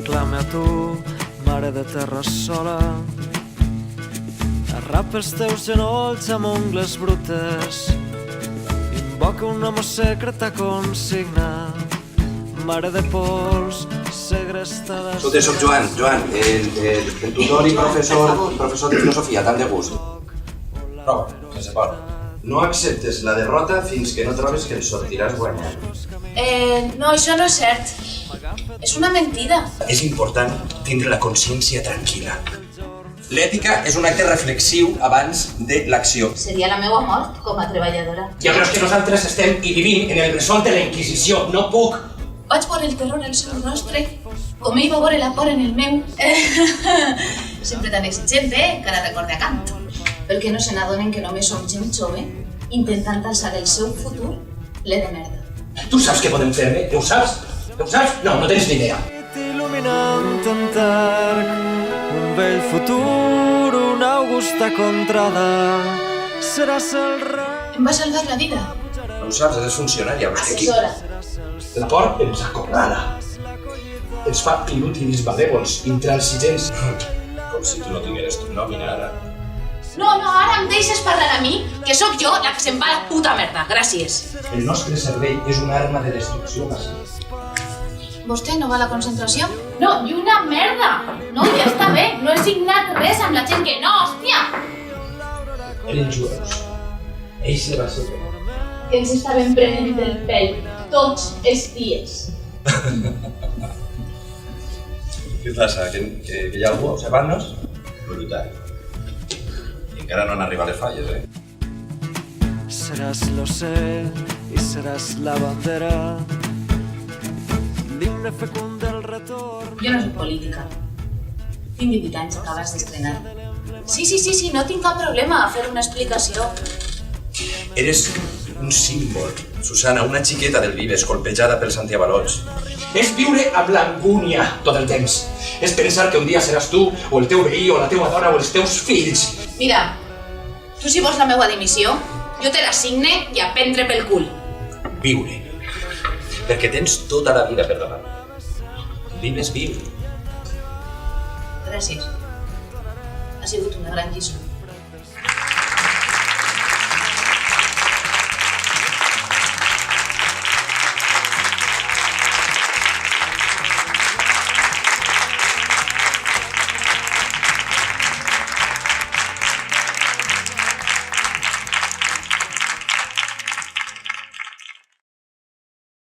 reclame a tu, mare de terra sola. Arrapa els teus genolls amb ungles brutes, invoca un home secreta consigna, mare de pols, segrestada... Escolta, soc Joan, el tutor i professor de filosofia, tant de gust. Prou, sense por. No acceptes la derrota fins que no trobes que en sortiràs guanyant. No, això no és cert. És una mentida. És important tindre la consciència tranquil·la. L'ètica és un acte reflexiu abans de l'acció. Seria la meva mort com a treballadora. Ja, però és que nosaltres estem i vivim en el bressol de la Inquisició. No puc. Vaig veure el terror al seu rostre, com ell va veure la por en el meu. Sempre tan exigent, encara recorde a cant. Perquè no se n'adonen que només som gent jove, intentant alçar el seu futur ple de merda. Tu saps què podem fer, Ho saps? Ho saps? No, no tens ni idea. Il·luminant en tarc, un vell futur, una augusta contrada, seràs el rei... Em va salvar la vida. No ho saps, eres funcionària. Assessora. La por ens acorrala. Ens fa inútils malèvols, intransigents. Com si tu no tingueres tu nòmina ara. No, ara em deixes parlar a mi, que sóc jo la que se'n va a la puta merda. Gràcies. El nostre cervell és una arma de destrucció massiva. Vostè no va a la concentració? No, i una merda! No, ja està bé, no he signat res amb la gent que no, hòstia! Eren jueus. Ells se va ser bé. Que ens estaven prenent del pèl tots els dies. Què passa? Que hi ha algú observant-nos? Brutal. I encara no han arribat les falles, Seràs l'ocell i seràs la bandera, l'himne fecund del retorn... Jo no soc política. Tinc 18 anys, acabes d'estrenar. Sí, no tinc cap problema a fer una explicació. Eres un símbol, Susana, una xiqueta del Vives colpejada pels antiavalots. És viure amb l'angúnia tot el temps. És pensar que un dia seràs tu, o el teu veí, o la teua dona, o els teus fills. Mira, tu si vols la meva dimissió, jo te la signe i a prendre pel cul. Viure. Perquè tens tota la vida per davant. Vives viu. Gràcies. Ha sigut una gran lliçó.